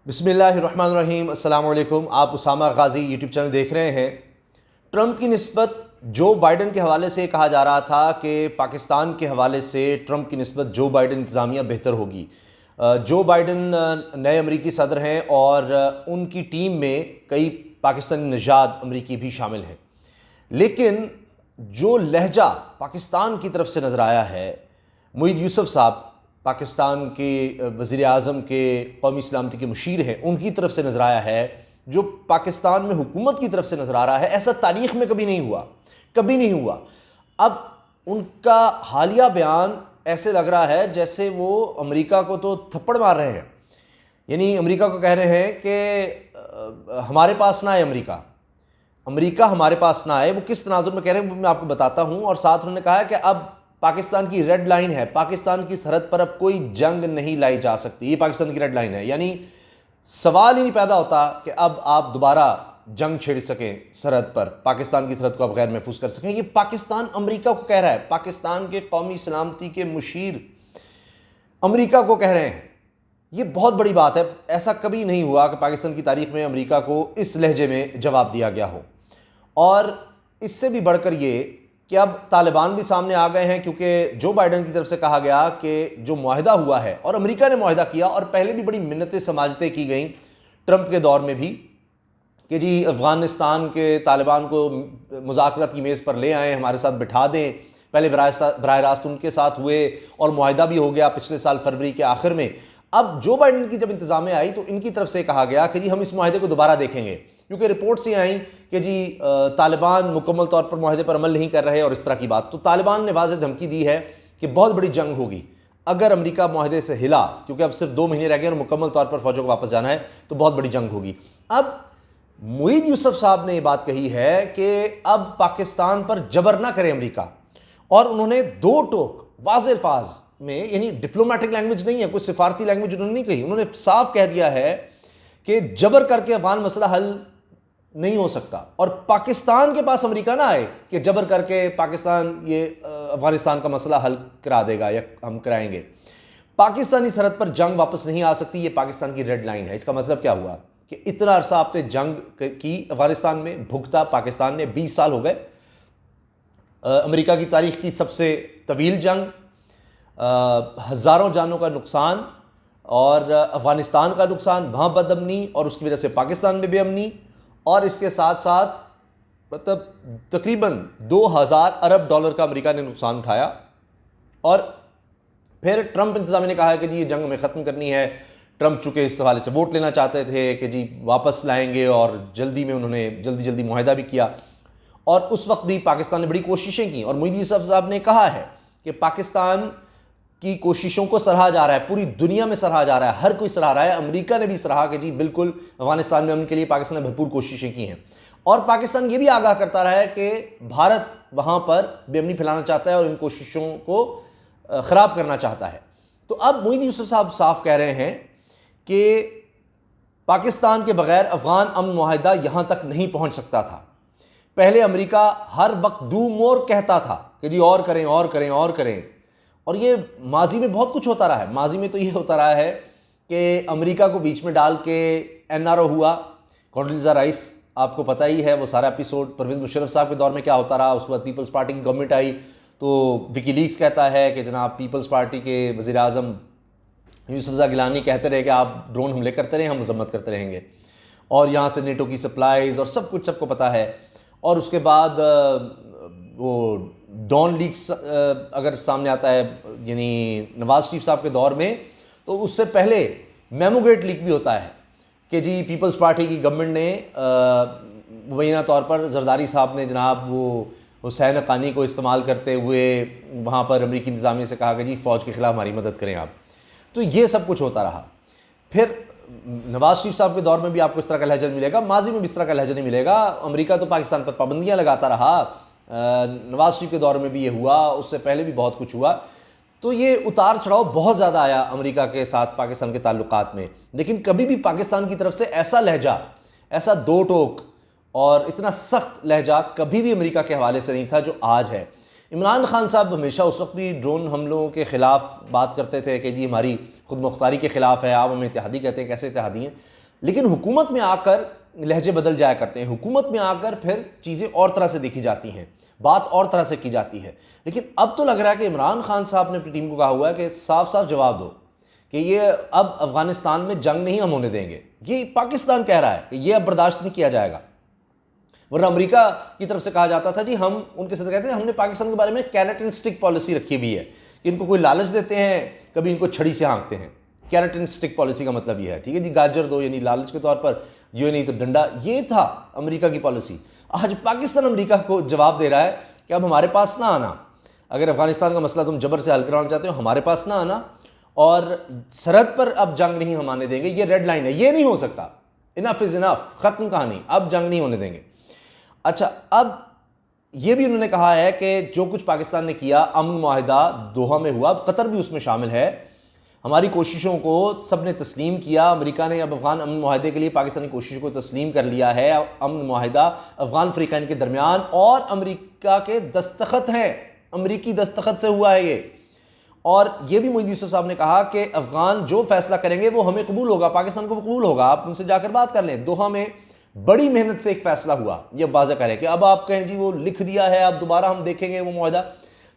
बिस्मिल्लाहिर्रहमानिर्रहीम। अस्सलाम वालेकुम। आप उसामा गाजी यूट्यूब चैनल देख रहे हैं। ट्रंप की निस्बत जो बाइडन के हवाले से कहा जा रहा था कि पाकिस्तान के हवाले से ट्रंप की निस्बत जो बाइडन इंतज़ामिया बेहतर होगी। जो बाइडन नए अमरीकी सदर हैं और उनकी टीम में कई पाकिस्तानी नजाद अमरीकी भी शामिल हैं, लेकिन जो लहजा पाकिस्तान की तरफ से नज़र आया है, मुईद यूसुफ साहब पाकिस्तान के वज़ीर आज़म के कौमी सलामती के मुशीर हैं, उनकी तरफ से नज़र आया है, जो पाकिस्तान में हुकूमत की तरफ से नज़र आ रहा है, ऐसा तारीख़ में कभी नहीं हुआ, कभी नहीं हुआ। अब उनका हालिया बयान ऐसे लग रहा है जैसे वो अमेरिका को तो थप्पड़ मार रहे हैं, यानी अमेरिका को कह रहे हैं कि हमारे पास ना आए, अमेरिका हमारे पास ना आए। वो किस तनाजुर में कह रहे हैं वो मैं आपको बताता हूँ। और साथ उन्होंने कहा है कि अब पाकिस्तान की रेड लाइन है, पाकिस्तान की सरहद पर अब कोई जंग नहीं लाई जा सकती, ये पाकिस्तान की रेड लाइन है। यानी सवाल ही नहीं पैदा होता कि अब आप दोबारा जंग छेड़ सकें सरहद पर, पाकिस्तान की सरहद को आप गैर महफूज कर सकें। ये पाकिस्तान अमेरिका को कह रहा है, पाकिस्तान के कौमी सलामती के मुशीर अमेरिका को कह रहे हैं। ये बहुत बड़ी बात है। ऐसा कभी नहीं हुआ कि पाकिस्तान की तारीख में अमेरिका को इस लहजे में जवाब दिया गया हो। और इससे भी बढ़कर ये कि अब तालिबान भी सामने आ गए हैं, क्योंकि जो बाइडन की तरफ से कहा गया कि जो मुआहिदा हुआ है, और अमेरिका ने मुआहिदा किया और पहले भी बड़ी मिन्नतें समाजतें की गई ट्रंप के दौर में भी, कि जी अफ़गानिस्तान के तालिबान को मुज़ाकरात की मेज़ पर ले आएँ, हमारे साथ बिठा दें। पहले बराह रास्त उनके साथ हुए और मुआहिदा भी हो गया पिछले साल फरवरी के आखिर में। अब जो बाइडन की जब इंतज़ामें आई तो इनकी तरफ से कहा गया कि जी हम इस मुआहिदे को दोबारा देखेंगे, क्योंकि रिपोर्ट्स ये आई कि जी तालिबान मुकम्मल तौर पर मुआहिदे पर अमल नहीं कर रहे और इस तरह की बात। तो तालिबान ने वाज़ेह धमकी दी है कि बहुत बड़ी जंग होगी अगर अमेरिका मुआहिदे से हिला, क्योंकि अब सिर्फ 2 महीने रह गए और मुकम्मल तौर पर फौजों को वापस जाना है, तो बहुत बड़ी जंग होगी। अब मुईद यूसुफ साहब ने ये बात कही है कि अब पाकिस्तान पर जबर ना करे अमेरिका, और उन्होंने दो टोक वाज़ेह अल्फाज में, यानी डिप्लोमेटिक लैंग्वेज नहीं है, कोई सिफारती लैंग्वेज उन्होंने नहीं कही, उन्होंने साफ कह दिया है कि जबर करके अफगान मसला हल नहीं हो सकता, और पाकिस्तान के पास अमेरिका ना आए कि जबर करके पाकिस्तान ये अफगानिस्तान का मसला हल करा देगा या हम कराएंगे। पाकिस्तानी सरहद पर जंग वापस नहीं आ सकती, ये पाकिस्तान की रेड लाइन है। इसका मतलब क्या हुआ कि इतना अरसा आपने जंग की अफगानिस्तान में, भुगता पाकिस्तान ने, 20 साल हो गए। अमेरिका की तारीख की सबसे तवील जंग, हज़ारों जानों का नुकसान, और अफगानिस्तान का नुकसान, वहाँ बदअमनी और उसकी वजह से पाकिस्तान में बेअमनी, और इसके साथ साथ मतलब तकरीबन 2000 अरब डॉलर का अमेरिका ने नुकसान उठाया। और फिर ट्रंप इंतज़ामिया ने कहा है कि जी ये जंग हमें ख़त्म करनी है। ट्रंप चूँकि इस हवाले से वोट लेना चाहते थे कि जी वापस लाएंगे, और जल्दी में उन्होंने जल्दी मुआहिदा भी किया, और उस वक्त भी पाकिस्तान ने बड़ी कोशिशें की। और मुईद यूसुफ साहब ने कहा है कि पाकिस्तान की कोशिशों को सराहा जा रहा है, पूरी दुनिया में सराहा जा रहा है, हर कोई सराहा रहा है। अमेरिका ने भी सराहा कि जी बिल्कुल अफगानिस्तान में अमन के लिए पाकिस्तान ने भरपूर कोशिशें की हैं। और पाकिस्तान ये भी आगाह करता रहा है कि भारत वहाँ पर बेअमनी फैलाना चाहता है और इन कोशिशों को ख़राब करना चाहता है। तो अब मुईद यूसुफ साहब साफ कह रहे हैं कि पाकिस्तान के बगैर अफगान अमन मुआहिदा यहाँ तक नहीं पहुँच सकता था। पहले अमेरिका हर वक्त डू मोर कहता था कि जी और करें और करें और करें, और ये माजी में बहुत कुछ होता रहा है। माजी में तो ये होता रहा है कि अमेरिका को बीच में डाल के एनआरओ हुआ, कॉन्डोलीज़ा राइस, आपको पता ही है वो सारा एपिसोड। परवेज़ मुशर्रफ साहब के दौर में क्या होता रहा, उसके बाद पीपल्स पार्टी की गवर्नमेंट आई तो विकीलीक्स कहता है कि जनाब पीपल्स पार्टी के वज़ीर आज़म यूसुफ गिलानी कहते रहे कि आप ड्रोन हमले करते रहे, हम मजम्मत करते रहेंगे, और यहाँ से नेटो की सप्लाईज़ और सब कुछ सबको पता है। और उसके बाद वो डॉन लीक्स अगर सामने आता है, यानी नवाज शरीफ साहब के दौर में, तो उससे पहले मेमोगेट लीक भी होता है कि जी पीपल्स पार्टी की गवर्नमेंट ने मुबैना तौर पर जरदारी साहब ने जनाब वो हुसैन हक्कानी को इस्तेमाल करते हुए वहाँ पर अमेरिकी इंतज़ामिया से कहा कि जी फ़ौज के ख़िलाफ़ हमारी मदद करें आप। तो ये सब कुछ होता रहा। फिर नवाज शरीफ साहब के दौर में भी आपको इस तरह का लहजा मिलेगा, माजी में भी इस तरह का लहजा नहीं मिलेगा। अमेरिका तो पाकिस्तान पर पाबंदियाँ लगाता रहा, नवाज शरीफ के दौर में भी ये हुआ, उससे पहले भी बहुत कुछ हुआ। तो ये उतार चढ़ाव बहुत ज़्यादा आया अमेरिका के साथ पाकिस्तान के ताल्लुकात में, लेकिन कभी भी पाकिस्तान की तरफ से ऐसा लहजा, ऐसा दो टोक और इतना सख्त लहजा कभी भी अमेरिका के हवाले से नहीं था जो आज है। इमरान खान साहब हमेशा उस वक्त भी ड्रोन हमलों के ख़िलाफ़ बात करते थे कि जी हमारी खुद मुख्तारी के ख़िलाफ़ है, आप हमें इत्तेहादी कहते हैं, कैसे इत्तेहादी हैं। लेकिन हुकूमत में आकर लहजे बदल जाया करते हैं, हुकूमत में आकर फिर चीज़ें और तरह से देखी जाती हैं, बात और तरह से की जाती है। लेकिन अब तो लग रहा है कि इमरान खान साहब ने अपनी टीम को कहा हुआ है कि साफ साफ जवाब दो कि ये अब अफ़गानिस्तान में जंग नहीं हम होने देंगे। ये पाकिस्तान कह रहा है कि ये अब बर्दाश्त नहीं किया जाएगा। वरना अमेरिका की तरफ से कहा जाता था जी हम उनके साथ कहते हैं हमने पाकिस्तान के बारे में कैरेट एंड स्टिक पॉलिसी रखी हुई है कि इनको कोई लालच देते हैं, कभी इनको छड़ी से हाँकते हैं। कैरेट एंड स्टिक पॉलिसी का मतलब ये है, ठीक है जी, गाजर दो यानी लालच के तौर पर, ये नहीं तो डंडा, ये था अमेरिका की पॉलिसी। आज पाकिस्तान अमेरिका को जवाब दे रहा है कि अब हमारे पास ना आना, अगर अफगानिस्तान का मसला तुम जबर से हल करवाना चाहते हो हमारे पास ना आना, और सरहद पर अब जंग नहीं हम आने देंगे, ये रेड लाइन है, ये नहीं हो सकता, इनफ इज इनफ, खत्म कहानी, अब जंग नहीं होने देंगे। अच्छा, अब ये भी उन्होंने कहा है कि जो कुछ पाकिस्तान ने किया, अमन मुआहिदा दोहा में हुआ, अब कतर भी उसमें शामिल है, हमारी कोशिशों को सब ने तस्लीम किया। अमेरिका ने अब अफगान अमन मुआहिदे के लिए पाकिस्तानी कोशिशों को तस्लीम कर लिया है। अमन मुआहिदा अफगान फ़रीक़ैन के दरमियान और अमेरिका के दस्तखत हैं, अमरीकी दस्तखत से हुआ है ये। और ये भी मोदी यूसुफ साहब ने कहा कि अफगान जो फैसला करेंगे वो हमें कबूल होगा, पाकिस्तान को कबूल होगा, आप उनसे जाकर बात कर लें। दोहा में बड़ी मेहनत से एक फैसला हुआ, ये वाज़ेह करें कि अब आप कहें जी वो लिख दिया है, अब दोबारा हम देखेंगे वो मुआहिदा।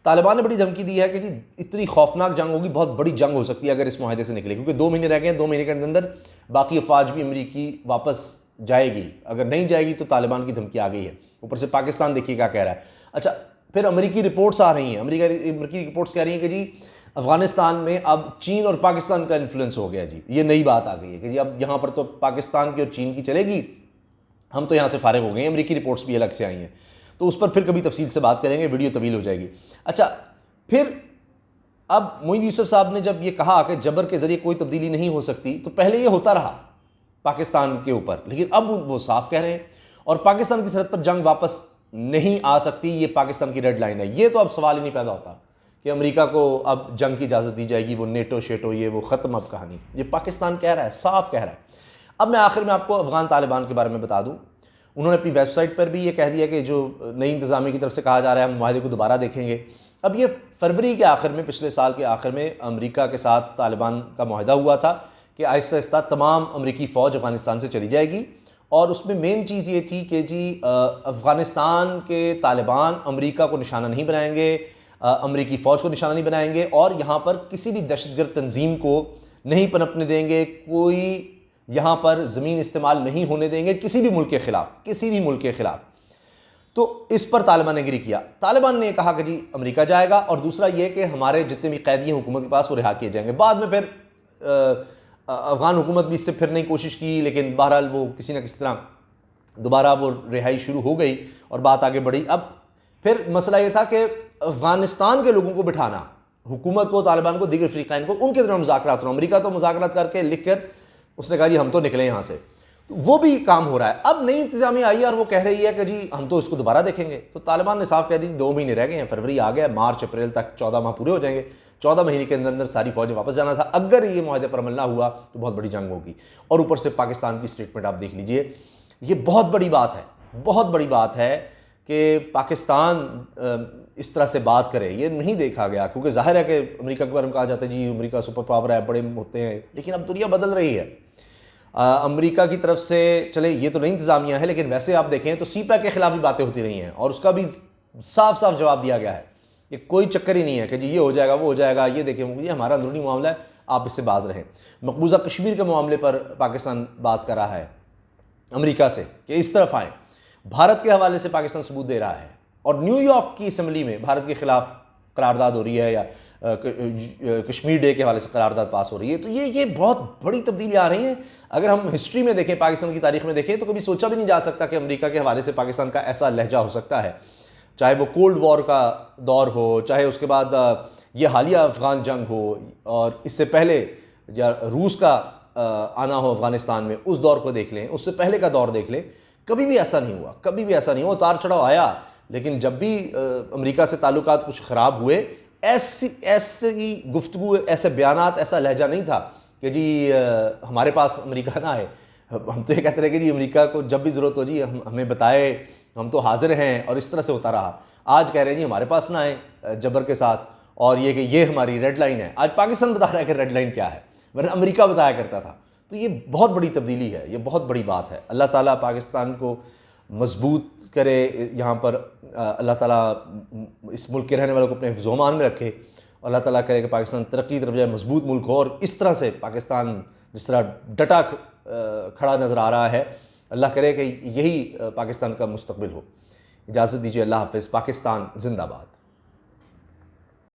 तालिबान ने बड़ी धमकी दी है कि जी इतनी खौफनाक जंग होगी, बहुत बड़ी जंग हो सकती है अगर इस मुआहिदे से निकले, क्योंकि 2 महीने रह गए हैं, 2 महीने के अंदर बाकी अफवाज भी अमरीकी वापस जाएगी, अगर नहीं जाएगी तो तालिबान की धमकी आ गई है। ऊपर से पाकिस्तान देखिए क्या कह रहा है। अच्छा, फिर अमरीकी रिपोर्ट्स आ रही हैं, अमरीकी रिपोर्ट्स कह रही हैं कि जी अफगानिस्तान में अब चीन और पाकिस्तान का इन्फ्लुएंस हो गया जी, ये नई बात आ गई है कि जी अब यहाँ पर तो पाकिस्तान की और चीन की चलेगी, हम तो यहाँ से फारिग हो गए हैं। अमरीकी रिपोर्ट्स भी अलग से आई हैं, तो उस पर फिर कभी तफसील से बात करेंगे, वीडियो तवील हो जाएगी। अच्छा, फिर अब मोदी यूसुफ साहब ने जब ये कहा कि जबर के ज़रिए कोई तब्दीली नहीं हो सकती, तो पहले ये होता रहा पाकिस्तान के ऊपर, लेकिन अब वो साफ कह रहे हैं और पाकिस्तान की सरहद पर जंग वापस नहीं आ सकती, ये पाकिस्तान की रेड लाइन है। ये तो अब सवाल ही नहीं पैदा होता कि अमेरिका को अब जंग की इजाज़त दी जाएगी, वो नेटो शेटो ये वो ख़त्म अब कहानी, ये पाकिस्तान कह रहा है, साफ कह रहा है। अब मैं आखिर में आपको अफ़गान तालिबान के बारे में बता दूँ। उन्होंने अपनी वेबसाइट पर भी ये कह दिया कि जो नई इंतज़ामिया की तरफ से कहा जा रहा है हम मुआहिदे को दोबारा देखेंगे। अब ये फरवरी के आखिर में, पिछले साल के आखिर में अमेरिका के साथ तालिबान का मुआहिदा हुआ था कि आहिस्ता आहिस्ता तमाम अमरीकी फ़ौज अफ़गानिस्तान से चली जाएगी, और उसमें मेन चीज़ ये थी कि जी अफ़गानिस्तान के तालिबान अमेरिका को निशाना नहीं बनाएंगे, अमरीकी फ़ौज को निशाना नहीं बनाएंगे, और यहाँ पर किसी भी दहशतगर्द तंजीम को नहीं पनपने देंगे, कोई यहाँ पर ज़मीन इस्तेमाल नहीं होने देंगे किसी भी मुल्क के ख़िलाफ़, किसी भी मुल्क के ख़िलाफ़। तो इस पर तालिबान ने एग्री किया। तालिबान ने कहा कि जी अमेरिका जाएगा, और दूसरा ये कि हमारे जितने भी कैदी हैं हुकूमत के पास वो रिहा किए जाएंगे। बाद में फिर अफ़गान हुकूमत भी इससे फिरने की कोशिश की, लेकिन बहरहाल वो किसी न किसी तरह दोबारा वो रिहाई शुरू हो गई और बात आगे बढ़ी। अब फिर मसला ये था कि अफ़गानिस्तान के लोगों को बिठाना, हुकूमत को, तालिबान को, दीगर फ़रीक़ैन को, उनके दरमियान मुज़ाकरात होना। अमेरिका तो मुज़ाकरात करके लिख कर उसने कहा जी हम तो निकले यहाँ से, वो भी काम हो रहा है। अब नई इंतज़ामिया आई और वो कह रही है कि जी हम तो इसको दोबारा देखेंगे। तो तालिबान ने साफ कह दी 2 महीने रह गए हैं, फरवरी आ गया, मार्च अप्रैल तक 14 माह पूरे हो जाएंगे, 14 महीने के अंदर अंदर सारी फौजें वापस जाना था। अगर ये मुआहदे पर अमल ना हुआ तो बहुत बड़ी जंग होगी। और ऊपर से पाकिस्तान की स्टेटमेंट आप देख लीजिए, ये बहुत बड़ी बात है, बहुत बड़ी बात है कि पाकिस्तान इस तरह से बात करे। ये नहीं देखा गया, क्योंकि जाहिर है कि अमेरिका के बारे में कहा जाता है जी अमेरिका सुपर पावर है, बड़े होते हैं, लेकिन अब दुनिया बदल रही है। अमेरिका की तरफ से चले ये तो नई इंतज़ामिया है, लेकिन वैसे आप देखें तो सीपैक के खिलाफ भी बातें होती रही हैं, और उसका भी साफ साफ जवाब दिया गया है। ये कोई चक्कर ही नहीं है कि जी ये हो जाएगा वो हो जाएगा, ये देखें ये हमारा अंदरूनी मामला है, आप इससे बाज रहें। मकबूजा कश्मीर के मामले पर पाकिस्तान बात कर रहा है अमेरिका से कि इस तरफ आए, भारत के हवाले से पाकिस्तान सबूत दे रहा है, और न्यूयॉर्क की असम्बली में भारत के खिलाफ करारदाद हो रही है, या कश्मीर डे के हवाले से करारदाद पास हो रही है। तो ये बहुत बड़ी तब्दीली आ रही हैं। अगर हम हिस्ट्री में देखें, पाकिस्तान की तारीख में देखें, तो कभी सोचा भी नहीं जा सकता कि अमेरिका के हवाले से पाकिस्तान का ऐसा लहजा हो सकता है, चाहे वो कोल्ड वॉर का दौर हो, चाहे उसके बाद ये हालिया अफ़गान जंग हो, और इससे पहले या रूस का आना हो अफ़गानिस्तान में, उस दौर को देख लें, उससे पहले का दौर देख लें, कभी भी ऐसा नहीं हुआ, कभी भी ऐसा नहीं हुआ। उतार चढ़ाव आया, लेकिन जब भी अमेरिका से ताल्लुकात कुछ ख़राब हुए, ऐसी गुफ्तगू, ऐसे बयानात, ऐसा लहजा नहीं था कि जी हमारे पास अमेरिका ना आए। हम तो ये कहते रहे कि जी अमेरिका को जब भी ज़रूरत हो जी हमें बताए, हम तो हाजिर हैं, और इस तरह से होता रहा। आज कह रहे हैं जी हमारे पास ना आए जबर के साथ, और ये कि ये हमारी रेड लाइन है। आज पाकिस्तान बता रहा है कि रेड लाइन क्या है, वरना अमेरिका बताया करता था। तो ये बहुत बड़ी तब्दीली है, ये बहुत बड़ी बात है। अल्लाह ताला पाकिस्तान को मजबूत करे, यहाँ पर अल्लाह ताला इस मुल्क के रहने वालों को अपने हिफ्ज़-ओ-मान में रखे। अल्लाह ताला करे कि पाकिस्तान तरक्की की तरफ जाए, मजबूत मुल्क हो, और इस तरह से पाकिस्तान जिस तरह डटा खड़ा नज़र आ रहा है, अल्लाह करे कि यही पाकिस्तान का मुस्तकबिल हो। इजाज़त दीजिए, अल्लाह हाफ़िज़। पाकिस्तान जिंदाबाद।